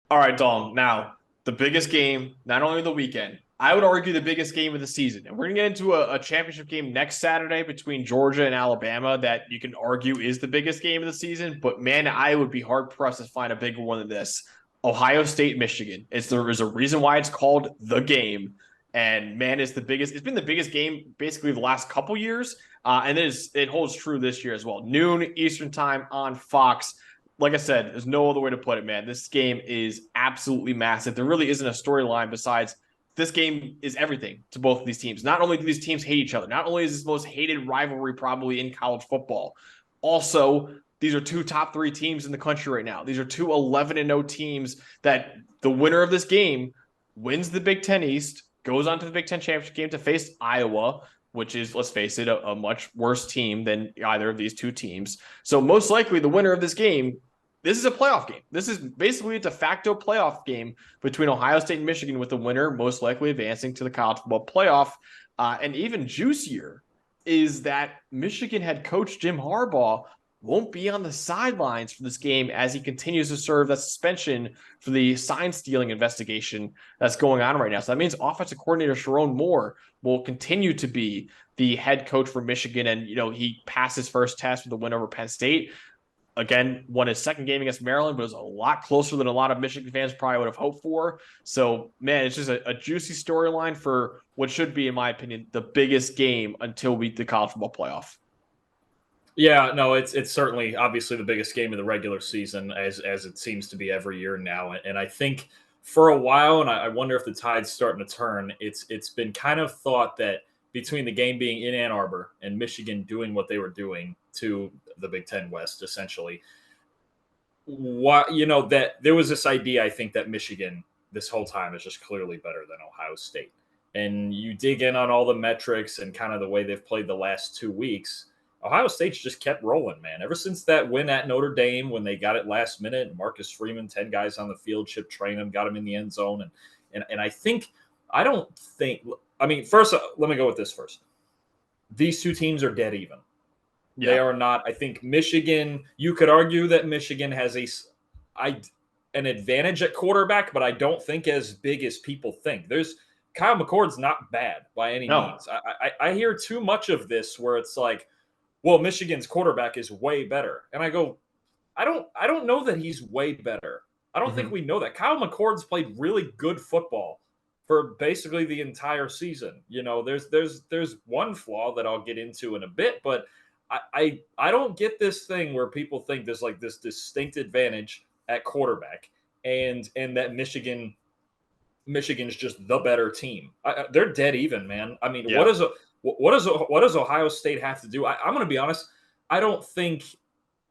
All right, Dalton. Now, the biggest game, not only of the weekend, I would argue the biggest game of the season. And we're going to get into a championship game next Saturday between Georgia and Alabama that you can argue is the biggest game of the season. But man, I would be hard pressed to find a bigger one than this. Ohio State, Michigan. There's a reason why it's called the game. And man, it's been the biggest game basically the last couple years. And it holds true this year as well. Noon Eastern time on Fox. Like I said, there's no other way to put it, man. This game is absolutely massive. There really isn't a storyline besides this game is everything to both of these teams. Not only do these teams hate each other, not only is this the most hated rivalry probably in college football, also, these are two top three teams in the country right now. These are two 11-0 teams that the winner of this game wins the Big Ten East, goes on to the Big Ten championship game to face Iowa, which is, let's face it, a much worse team than either of these two teams. So most likely the winner of this game, this is a playoff game. This is basically a de facto playoff game between Ohio State and Michigan, with the winner most likely advancing to the college football playoff. And even juicier is that Michigan head coach Jim Harbaugh won't be on the sidelines for this game as he continues to serve that suspension for the sign stealing investigation that's going on right now. So that means offensive coordinator Sharon Moore will continue to be the head coach for Michigan. And, he passed his first test with a win over Penn State. Again, won his second game against Maryland, but it was a lot closer than a lot of Michigan fans probably would have hoped for. So, man, it's just a juicy storyline for what should be, in my opinion, the biggest game until the college football playoff. Yeah, no, it's certainly obviously the biggest game of the regular season, as it seems to be every year now. And I think for a while, and I wonder if the tide's starting to turn, it's been kind of thought that between the game being in Ann Arbor and Michigan doing what they were doing to the Big Ten West, essentially, that there was this idea, I think, that Michigan this whole time is just clearly better than Ohio State. And you dig in on all the metrics and kind of the way they've played the last 2 weeks. Ohio State's just kept rolling, man. Ever since that win at Notre Dame when they got it last minute, Marcus Freeman, 10 guys on the field, Chip Trayanum got him in the end zone. And I mean, first, let me go with this first. These two teams are dead even. Yeah. They are not. I think Michigan, you could argue that Michigan has an advantage at quarterback, but I don't think as big as people think. Kyle McCord's not bad by any No. means. I hear too much of this where it's like, well, Michigan's quarterback is way better. And I go, I don't know that he's way better. I don't think we know that. Kyle McCord's played really good football for basically the entire season. There's one flaw that I'll get into in a bit, but I don't get this thing where people think there's like this distinct advantage at quarterback and that Michigan's just the better team. They're dead even, man. I mean, Yeah. what does Ohio State have to do? I'm going to be honest. I don't think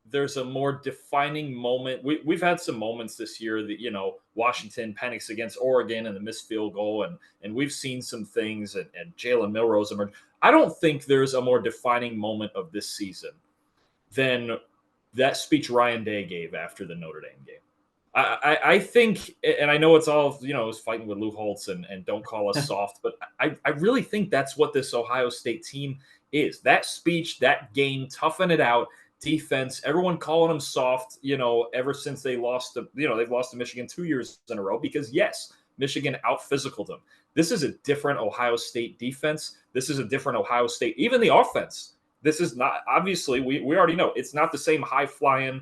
there's a more defining moment. We've had some moments this year that, Washington panics against Oregon and the missed field goal, and we've seen some things, and Jalen Milrose emerged. I don't think there's a more defining moment of this season than that speech Ryan Day gave after the Notre Dame game. I think, and I know it's all, it's fighting with Lou Holtz and don't call us soft, but I really think that's what this Ohio State team is. That speech, that game, toughen it out, defense, everyone calling them soft, ever since they've lost to Michigan 2 years in a row, because yes, Michigan out-physicaled them. This is a different Ohio State defense. This is a different Ohio State, even the offense. This is not, obviously, we already know, it's not the same high-flying,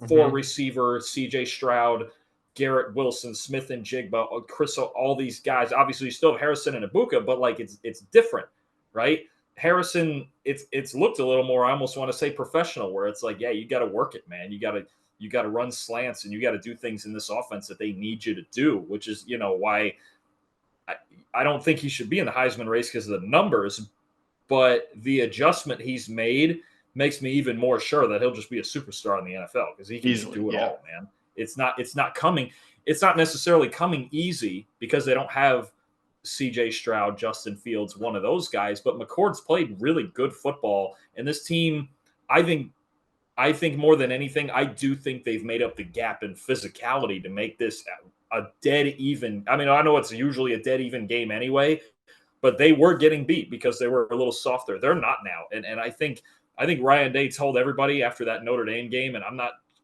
four receiver, CJ Stroud, Garrett Wilson, Smith and Jigba, Chris, all these guys. Obviously, you still have Harrison and Ibuka, but like it's different, right? Harrison, it's looked a little more, I almost want to say professional, where it's like, yeah, you got to work it, man. You got to run slants and you got to do things in this offense that they need you to do, which is, why I don't think he should be in the Heisman race because of the numbers, but the adjustment he's made makes me even more sure that he'll just be a superstar in the NFL because he can Easily, do it yeah. all, man. It's not necessarily coming easy because they don't have CJ Stroud, Justin Fields, one of those guys, but McCord's played really good football. And this team, I think more than anything, I do think they've made up the gap in physicality to make this a dead even. I mean, I know it's usually a dead even game anyway, but they were getting beat because they were a little softer. They're not now. And I think Ryan Day told everybody after that Notre Dame game, and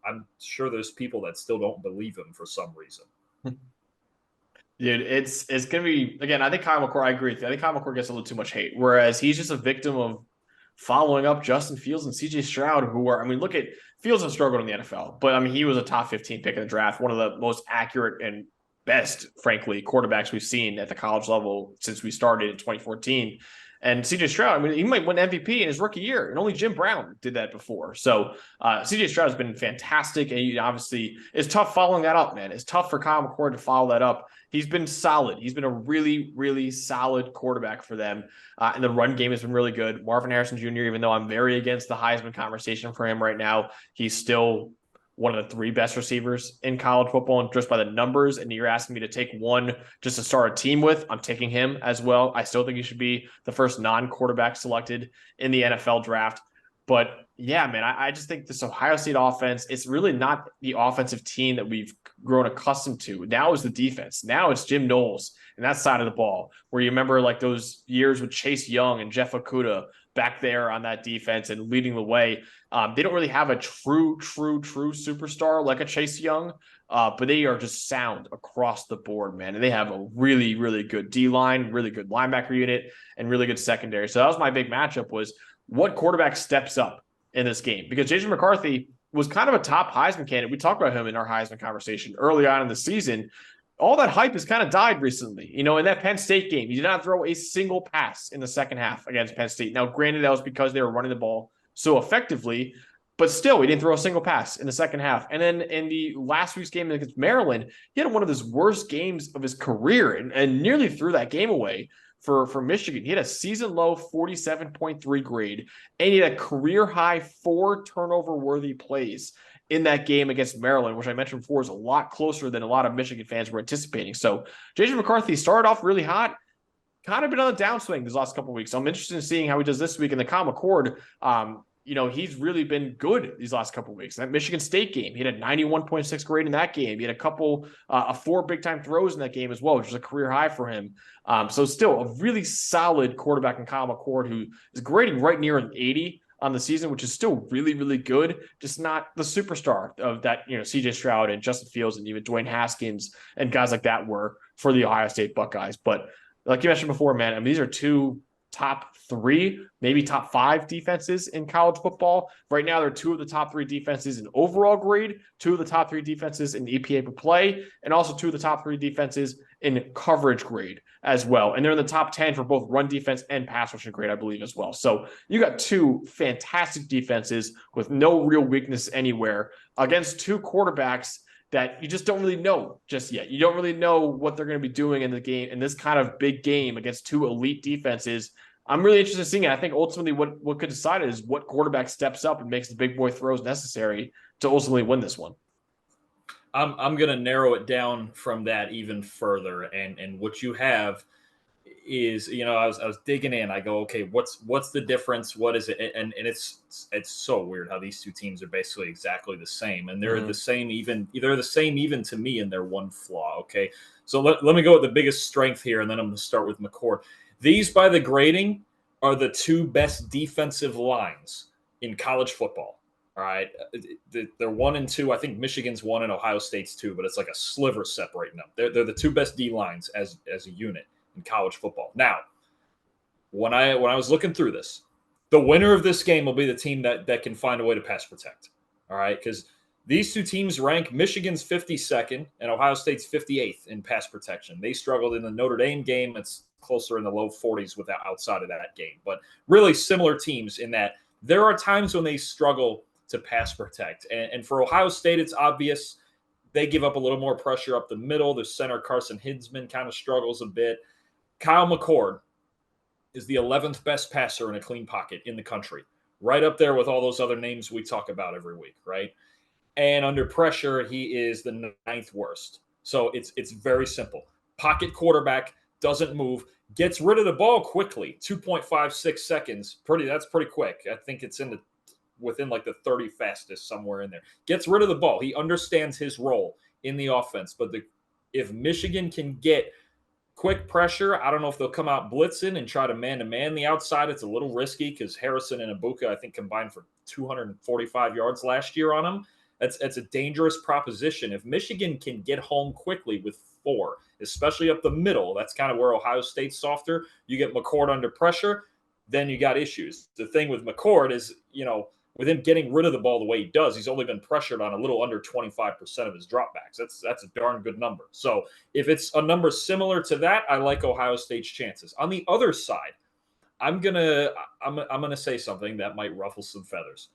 I'm sure there's people that still don't believe him for some reason. Dude, it's gonna be again. I think Kyle McCord. I agree with you. I think Kyle McCord gets a little too much hate, whereas he's just a victim of following up Justin Fields and CJ Stroud, who are. I mean, look at Fields has struggled in the NFL, but I mean, he was a top 15 pick in the draft, one of the most accurate and best, frankly, quarterbacks we've seen at the college level since we started in 2014. And CJ Stroud, I mean, he might win MVP in his rookie year, and only Jim Brown did that before. So CJ Stroud has been fantastic, and he obviously it's tough following that up, man. It's tough for Kyle McCord to follow that up. He's been solid. He's been a really, really solid quarterback for them. And the run game has been really good. Marvin Harrison Jr., even though I'm very against the Heisman conversation for him right now, he's still one of the three best receivers in college football, and just by the numbers. And you're asking me to take one just to start a team with, I'm taking him as well. I still think he should be the first non-quarterback selected in the NFL draft. But yeah, man, I just think this Ohio State offense, it's really not the offensive team that we've grown accustomed to. Now is the defense. Now it's Jim Knowles and that side of the ball, where you remember like those years with Chase Young and Jeff Okudah back there on that defense and leading the way. They don't really have a true superstar like a Chase Young, but they are just sound across the board, man. And they have a really, really good D-line, really good linebacker unit, and really good secondary. So that was my big matchup, was what quarterback steps up in this game? Because JJ McCarthy was kind of a top Heisman candidate. We talked about him in our Heisman conversation early on in the season. All that hype has kind of died recently. You know, in that Penn State game, he did not throw a single pass in the second half against Penn State. Now, granted, that was because they were running the ball so effectively, but still, he didn't throw a single pass in the second half. And then in the last week's game against Maryland, he had one of his worst games of his career and nearly threw that game away for Michigan. He had a season low 47.3 grade, and he had a career high 4 turnover worthy plays in that game against Maryland, which I mentioned before is a lot closer than a lot of Michigan fans were anticipating. So JJ McCarthy started off really hot, kind of been on the downswing these last couple of weeks. So I'm interested in seeing how he does this week. And the Kyle McCord, you know, he's really been good these last couple of weeks. That Michigan State game, he had a 91.6 grade in that game. He had a couple, 4 big time throws in that game as well, which was a career high for him. So still a really solid quarterback in Kyle McCord, who is grading right near an 80 on the season, which is still really, really good. Just not the superstar of that, you know, CJ Stroud and Justin Fields and even Dwayne Haskins and guys like that were for the Ohio State Buckeyes. But like you mentioned before, man, I mean, these are 2 top 3, maybe top 5 defenses in college football. Right now, they're 2 of the top 3 defenses in overall grade, 2 of the top 3 defenses in EPA per play, and also 2 of the top 3 defenses in coverage grade as well. And they're in the top 10 for both run defense and pass rushing grade, I believe, as well. So you got 2 fantastic defenses with no real weakness anywhere against 2 quarterbacks that you just don't really know just yet. You don't really know what they're going to be doing in the game, in this kind of big game against 2 elite defenses. I'm really interested in seeing it. I think ultimately what could decide it is what quarterback steps up and makes the big boy throws necessary to ultimately win this one. I'm going to narrow it down from that even further. And what you have is, you know, I was digging in. I go, okay, what's the difference? What is it? And it's so weird how these 2 teams are basically exactly the same, and they're the same even to me in their one flaw. Okay, so let me go with the biggest strength here, and then I'm going to start with McCord. These, by the grading, are the 2 best defensive lines in college football. All right, they're 1 and 2. I think Michigan's 1 and Ohio State's 2, but it's like a sliver separating them. They're the 2 best D lines as a unit in college football. Now, when I was looking through this, the winner of this game will be the team that can find a way to pass protect. All right, because these 2 teams rank Michigan's 52nd and Ohio State's 58th in pass protection. They struggled in the Notre Dame game. It's closer in the low 40s outside of that game, but really similar teams in that there are times when they struggle to pass protect. And for Ohio State, it's obvious they give up a little more pressure up the middle. Their center, Carson Hinsman, kind of struggles a bit. Kyle McCord is the 11th best passer in a clean pocket in the country, right up there with all those other names we talk about every week, right? And under pressure, he is the 9th worst. So it's very simple. Pocket quarterback, doesn't move, gets rid of the ball quickly, 2.56 seconds. That's pretty quick. I think it's within like the 30 fastest, somewhere in there. Gets rid of the ball. He understands his role in the offense. But if Michigan can get quick pressure, I don't know if they'll come out blitzing and try to man-to-man the outside. It's a little risky because Harrison and Ibuka, I think, combined for 245 yards last year on him. That's a dangerous proposition. If Michigan can get home quickly with 4, especially up the middle, that's kind of where Ohio State's softer. You get McCord under pressure, then you got issues. The thing with McCord is, with him getting rid of the ball the way he does, he's only been pressured on a little under 25% of his dropbacks. That's a darn good number. So if it's a number similar to that, I like Ohio State's chances. On the other side, I'm gonna say something that might ruffle some feathers.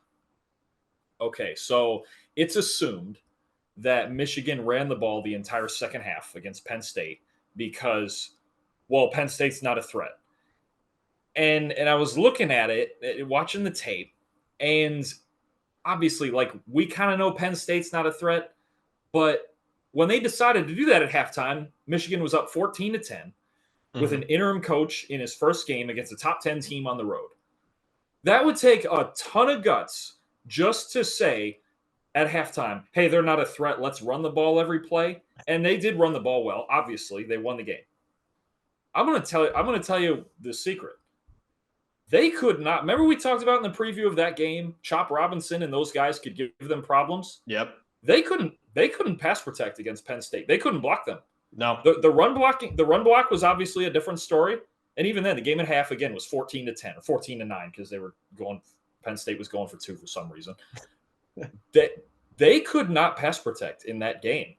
Okay, so it's assumed that Michigan ran the ball the entire second half against Penn State because, well, Penn State's not a threat. And I was looking at it, watching the tape, and obviously, like, we kind of know Penn State's not a threat, but when they decided to do that at halftime, Michigan was up 14-10 with an interim coach in his first game against a top 10 team on the road. That would take a ton of guts just to say at halftime, hey, they're not a threat. Let's run the ball every play. And they did run the ball well. Obviously, they won the game. I'm going to tell you the secret. They could not. Remember we talked about in the preview of that game, Chop Robinson and those guys could give them problems. Yep. They couldn't pass protect against Penn State. They couldn't block them. No. The run block was obviously a different story. And even then, the game at half again was 14-10 or 14-9 because Penn State was going for 2 for some reason. They could not pass protect in that game.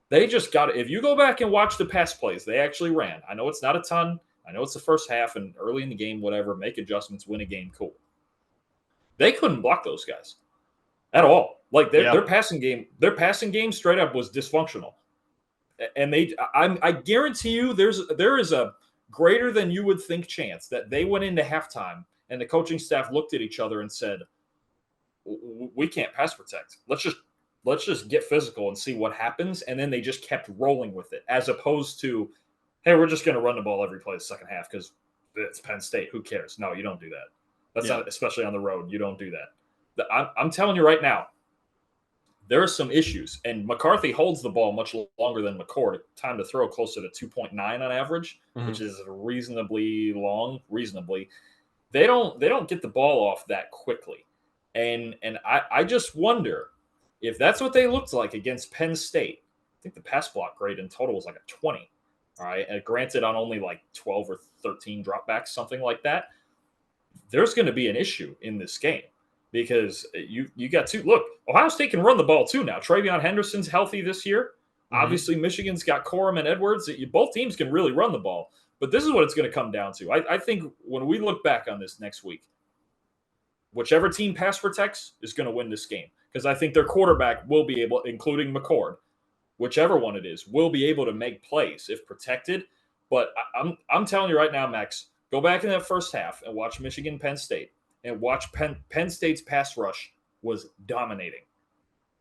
They just got it. If you go back and watch the pass plays, they actually ran. I know it's not a ton. I know it's the first half and early in the game, whatever. Make adjustments, win a game, cool. They couldn't block those guys at all. Like their passing game straight up was dysfunctional. And I guarantee you there is a greater than you would think chance that they went into halftime and the coaching staff looked at each other and said, we can't pass protect. Let's just get physical and see what happens. And then they just kept rolling with it, as opposed to, hey, we're just going to run the ball every play the second half because it's Penn State. Who cares? No, you don't do that. That's not, especially on the road. You don't do that. I'm telling you right now, there are some issues, and McCarthy holds the ball much longer than McCord. Time to throw closer to 2.9 on average, which is reasonably long. They don't get the ball off that quickly, and I just wonder if that's what they looked like against Penn State. I think the pass block grade in total was like a 20. All right, and granted on only like 12 or 13 dropbacks, something like that. There's going to be an issue in this game. Because you got to look, Ohio State can run the ball too now. Travion Henderson's healthy this year. Obviously, Michigan's got Corum and Edwards. Both teams can really run the ball. But this is what it's going to come down to. I think when we look back on this next week, whichever team pass protects is going to win this game. Because I think their quarterback will be able, including McCord, whichever one it is, will be able to make plays if protected. But I'm telling you right now, Max, go back in that first half and watch Michigan-Penn State. And watch Penn State's pass rush was dominating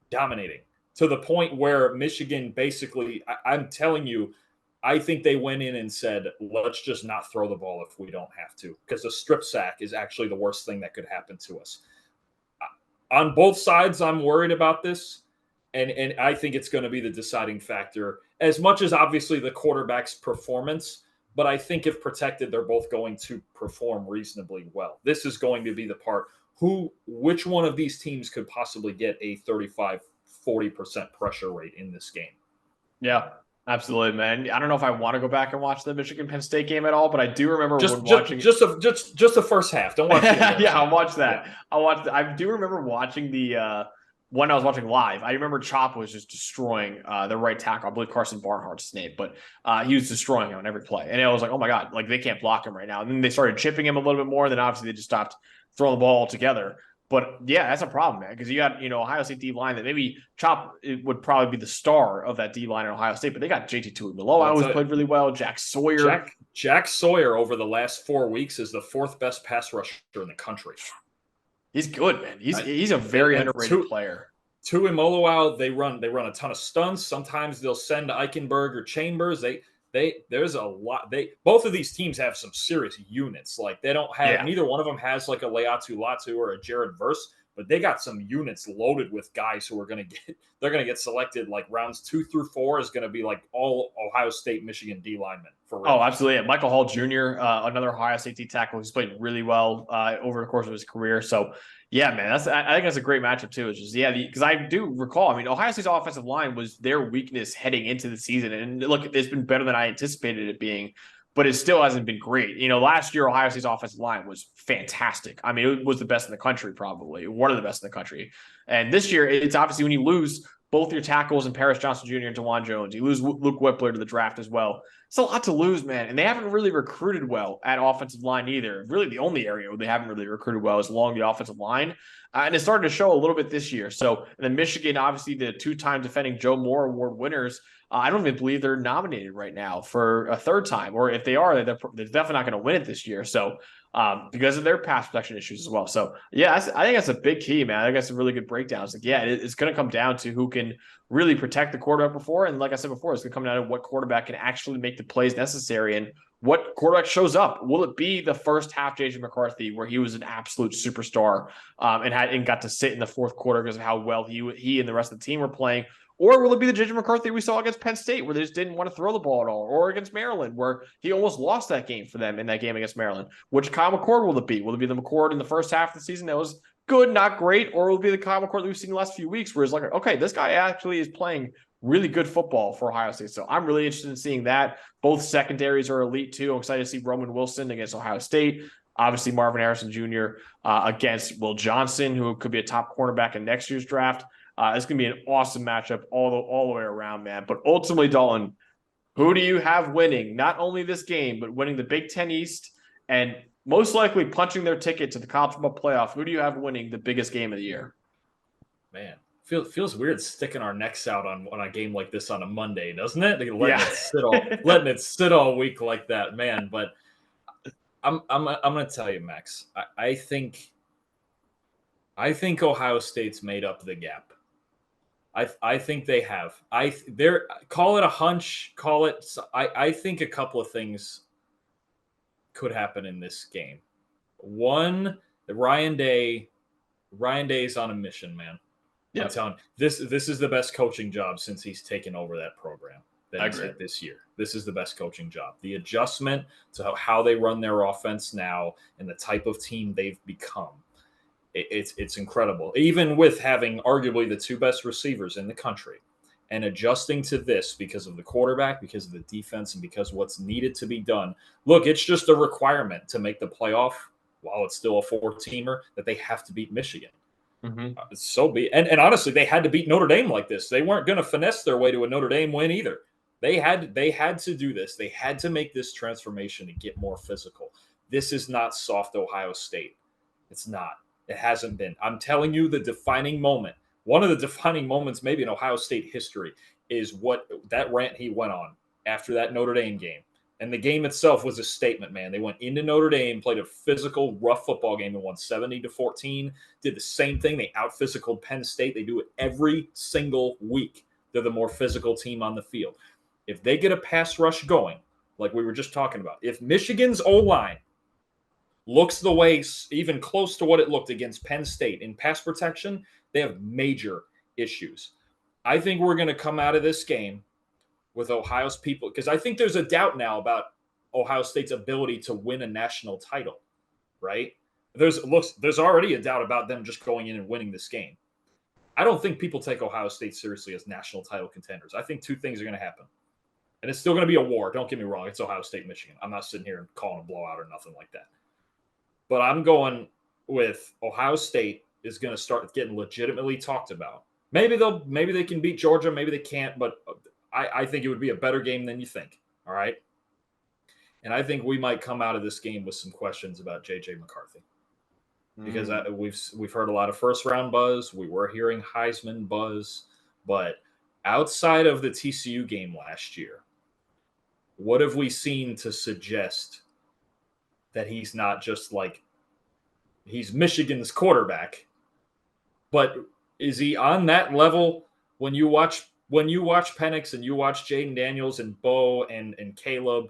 to the point where Michigan basically, I'm telling you, I think they went in and said, let's just not throw the ball if we don't have to, because a strip sack is actually the worst thing that could happen to us. On both sides, I'm worried about this, and I think it's going to be the deciding factor, as much as obviously the quarterback's performance. But I think if protected, they're both going to perform reasonably well. This is going to be the part which one of these teams could possibly get a 35-40% pressure rate in this game. Yeah, absolutely, man. I don't know if I want to go back and watch the Michigan-Penn State game at all, but I do remember watching just the first half. Don't watch the yeah, I'll watch that. Yeah. I'll watch that. I do remember watching the one I was watching live. I remember Chop was just destroying the right tackle. I believe Carson Barnhart's name, but he was destroying him on every play. And I was like, oh my God, like they can't block him right now. And then they started chipping him a little bit more. And then obviously they just stopped throwing the ball altogether. But yeah, that's a problem, man, because you got, Ohio State D line that maybe Chop would probably be the star of that D line in Ohio State, but they got JT Tuimoloau always played really well. Jack Sawyer. Jack Sawyer over the last 4 weeks is the 4th best pass rusher in the country. He's good, man. He's a very underrated player. Tuimoloau, they run a ton of stunts. Sometimes they'll send Eichenberg or Chambers. There's a lot. Both of these teams have some serious units. Like they don't have neither one of them has like a Leatu Latu or a Jared Verse, but they got some units loaded with guys who are going to get selected like rounds 2 through 4 is going to be like all Ohio State, Michigan D linemen for real. Oh, absolutely. Yeah. Michael Hall Jr., another Ohio State tackle who's played really well over the course of his career. So, yeah, man, I think that's a great matchup too. It's just, yeah, because I do recall, I mean, Ohio State's offensive line was their weakness heading into the season. And look, it's been better than I anticipated it being, but it still hasn't been great. Last year, Ohio State's offensive line was fantastic. I mean, it was the best in the country, probably one of the best in the country. And this year, it's obviously when you lose both your tackles and Paris Johnson Jr. and DeJuan Jones, you lose Luke Whippler to the draft as well. It's a lot to lose, man. And they haven't really recruited well at offensive line either. Really, the only area where they haven't really recruited well is along the offensive line. And it started to show a little bit this year. So, and then Michigan, obviously, the 2-time defending Joe Moore Award winners. I don't even believe they're nominated right now for a third time. Or if they are, they're definitely not going to win it this year. So, because of their pass protection issues as well. So, yeah, I think that's a big key, man. I think that's a really good breakdown. It's like, yeah, it's going to come down to who can really protect the quarterback before. And like I said before, it's going to come down to what quarterback can actually make the plays necessary and what quarterback shows up. Will it be the first half JJ McCarthy where he was an absolute superstar and got to sit in the fourth quarter because of how well he and the rest of the team were playing? Or will it be the JJ McCarthy we saw against Penn State where they just didn't want to throw the ball at all? Or against Maryland where he almost lost that game for them in that game against Maryland? Which Kyle McCord will it be? Will it be the McCord in the first half of the season that was good, not great? Or will it be the Kyle McCord that we've seen the last few weeks where it's like, okay, this guy actually is playing really good football for Ohio State. So I'm really interested in seeing that. Both secondaries are elite too. I'm excited to see Roman Wilson against Ohio State. Obviously, Marvin Harrison Jr. Against Will Johnson, who could be a top cornerback in next year's draft. It's going to be an awesome matchup all the way around, man. But ultimately, Dalton, who do you have winning not only this game, but winning the Big Ten East and most likely punching their ticket to the college football playoff? Who do you have winning the biggest game of the year? Man, feels weird sticking our necks out on a game like this on a Monday, doesn't it? Letting it sit all week like that, man. But I'm going to tell you, Max. I think Ohio State's made up the gap. I think they have. Call it a hunch. I think a couple of things could happen in this game. One, Ryan Day's on a mission, man. Yep. I'm telling you, this is the best coaching job since he's taken over that program that he's had this year. This is the best coaching job. The adjustment to how they run their offense now and the type of team they've become. It's incredible. Even with having arguably the 2 best receivers in the country and adjusting to this because of the quarterback, because of the defense, and because of what's needed to be done. Look, it's just a requirement to make the playoff while it's still a 4-teamer that they have to beat Michigan. Mm-hmm. So be it. And honestly, they had to beat Notre Dame like this. They weren't going to finesse their way to a Notre Dame win either. They had to do this. They had to make this transformation to get more physical. This is not soft Ohio State. It's not. It hasn't been. I'm telling you, the defining moment, one of the defining moments maybe in Ohio State history is what that rant he went on after that Notre Dame game. And the game itself was a statement, man. They went into Notre Dame, played a physical, rough football game and won 70-14. Did the same thing. They out-physicaled Penn State. They do it every single week. They're the more physical team on the field. If they get a pass rush going, like we were just talking about, if Michigan's O-line looks the way even close to what it looked against Penn State in pass protection, they have major issues. I think we're going to come out of this game with Ohio's people, because I think there's a doubt now about Ohio State's ability to win a national title, right? There's already a doubt about them just going in and winning this game. I don't think people take Ohio State seriously as national title contenders. I think 2 things are going to happen. And it's still going to be a war. Don't get me wrong. It's Ohio State, Michigan. I'm not sitting here and calling a blowout or nothing like that. But I'm going with Ohio State is going to start getting legitimately talked about. Maybe they can beat Georgia. Maybe they can't. But I think it would be a better game than you think. All right. And I think we might come out of this game with some questions about JJ McCarthy. Because we've heard a lot of first round buzz. We were hearing Heisman buzz. But outside of the TCU game last year, what have we seen to suggest that he's not just like he's Michigan's quarterback, but is he on that level when you watch Penix and you watch Jaden Daniels and Bo and Caleb?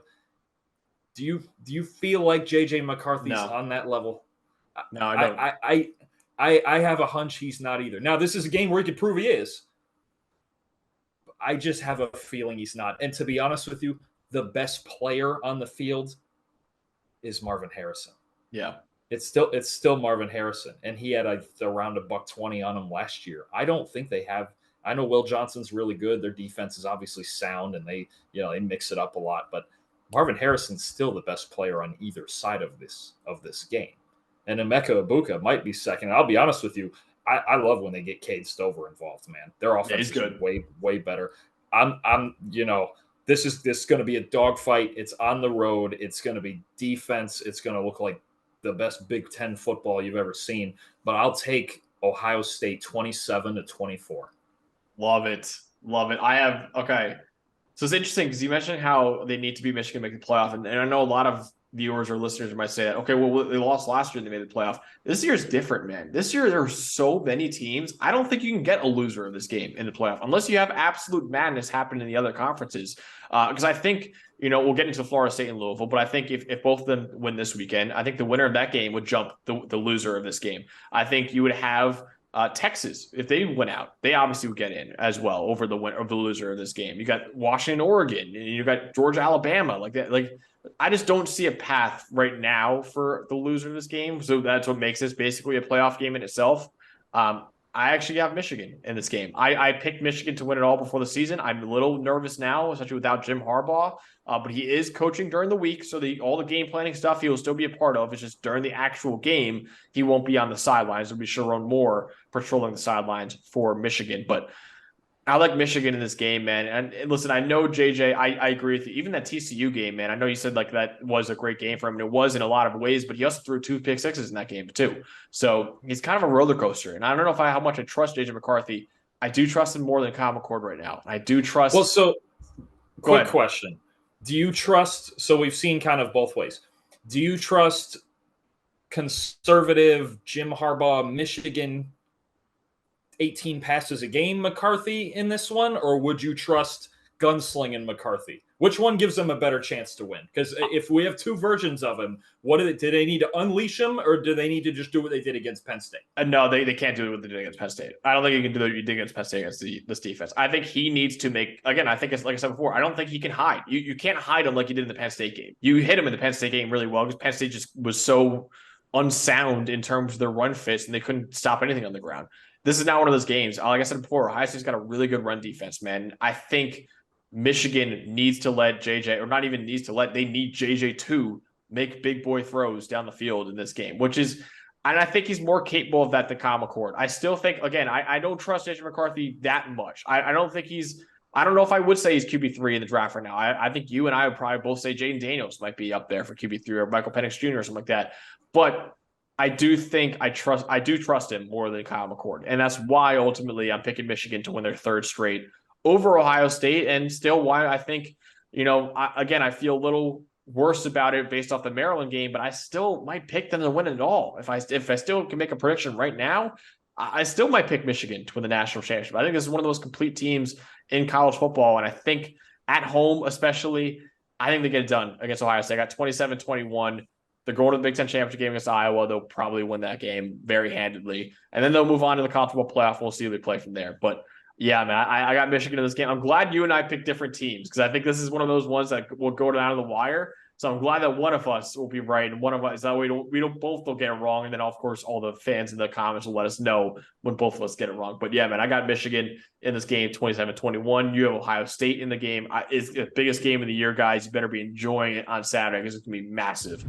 Do you feel like JJ McCarthy's on that level? No, I don't. I have a hunch he's not either. Now, this is a game where he could prove he is. I just have a feeling he's not. And to be honest with you, the best player on the field is Marvin Harrison. Yeah. It's still Marvin Harrison, and he had around $120 on him last year. I don't think they have. I know Will Johnson's really good. Their defense is obviously sound, and they mix it up a lot. But Marvin Harrison's still the best player on either side of this game. And Emeka Ibuka might be second. I'll be honest with you. I love when they get Cade Stover involved, man. Their offense is way better. This is going to be a dogfight. It's on the road. It's going to be defense. It's going to look like the best Big Ten football you've ever seen. But I'll take Ohio State 27-24. Love it. Okay. So it's interesting because you mentioned how they need to beat Michigan to make the playoff. And I know a lot of viewers or listeners might say that, okay, well, they lost last year and they made the playoff. This year's different, man. This year, there are so many teams. I don't think you can get a loser of this game in the playoff unless you have absolute madness happen in the other conferences. Because I think, we'll get into Florida State and Louisville, but I think if both of them win this weekend, I think the winner of that game would jump the loser of this game. I think you would have Texas, if they went out, they obviously would get in as well over the winner of the loser of this game. You got Washington, Oregon, and you got Georgia, Alabama, like that. Like, I just don't see a path right now for the loser of this game. So that's what makes this basically a playoff game in itself. I actually have Michigan in this game. I picked Michigan to win it all before the season. I'm a little nervous now, especially without Jim Harbaugh. But he is coaching during the week, so all the game planning stuff he will still be a part of. It's just during the actual game, he won't be on the sidelines. There'll be Sharon Moore patrolling the sidelines for Michigan. But I like Michigan in this game, man. And listen, I know, JJ, I agree with you. Even that TCU game, man, I know you said like that was a great game for him, and it was in a lot of ways, but he also threw 2 pick sixes in that game too. So he's kind of a roller coaster. And I don't know how much I trust JJ McCarthy. I do trust him more than Kyle McCord right now. I do trust. Well, so quick question. Do you trust, so we've seen kind of both ways. Do you trust conservative Jim Harbaugh, Michigan 18 passes a game McCarthy in this one, or would you trust gunslinging McCarthy? Which one gives them a better chance to win? Because if we have 2 versions of him, do they need to unleash him, or do they need to just do what they did against Penn State? No, they can't do what they did against Penn State. I don't think you can do what you did against Penn State against this defense. I think he needs to make, again, I think it's like I said before, I don't think he can hide. You can't hide him like you did in the Penn State game. You hit him in the Penn State game really well because Penn State just was so unsound in terms of their run fits, and they couldn't stop anything on the ground. This is not one of those games. Like I said before, Ohio State's got a really good run defense, man. I think Michigan needs to let JJ, or not even needs to let, they need JJ to make big boy throws down the field in this game, which is, and I think he's more capable of that than Kyle McCord. I still think, again, I don't trust JJ McCarthy that much. I don't think I don't know if I would say he's QB3 in the draft right now. I think you and I would probably both say Jaden Daniels might be up there for QB3 or Michael Penix Jr. or something like that. But I do think I do trust him more than Kyle McCord. And that's why ultimately I'm picking Michigan to win their 3rd straight over Ohio State, and still why I think, I feel a little worse about it based off the Maryland game, but I still might pick them to win it all. If I still can make a prediction right now, I still might pick Michigan to win the national championship. I think this is one of the most complete teams in college football, and I think at home especially, I think they get it done against Ohio State. I got 27-21. They're going to the Big Ten championship game against Iowa. They'll probably win that game very handedly. And then they'll move on to the college football playoff. We'll see who they play from there. But yeah, man, I got Michigan in this game. I'm glad you and I picked different teams because I think this is one of those ones that will go down to the wire. So I'm glad that one of us will be right and one of us, that way we don't both will get it wrong. And then, of course, all the fans in the comments will let us know when both of us get it wrong. But yeah, man, I got Michigan in this game 27-21. You have Ohio State in the game. It's the biggest game of the year, guys. You better be enjoying it on Saturday because it's going to be massive.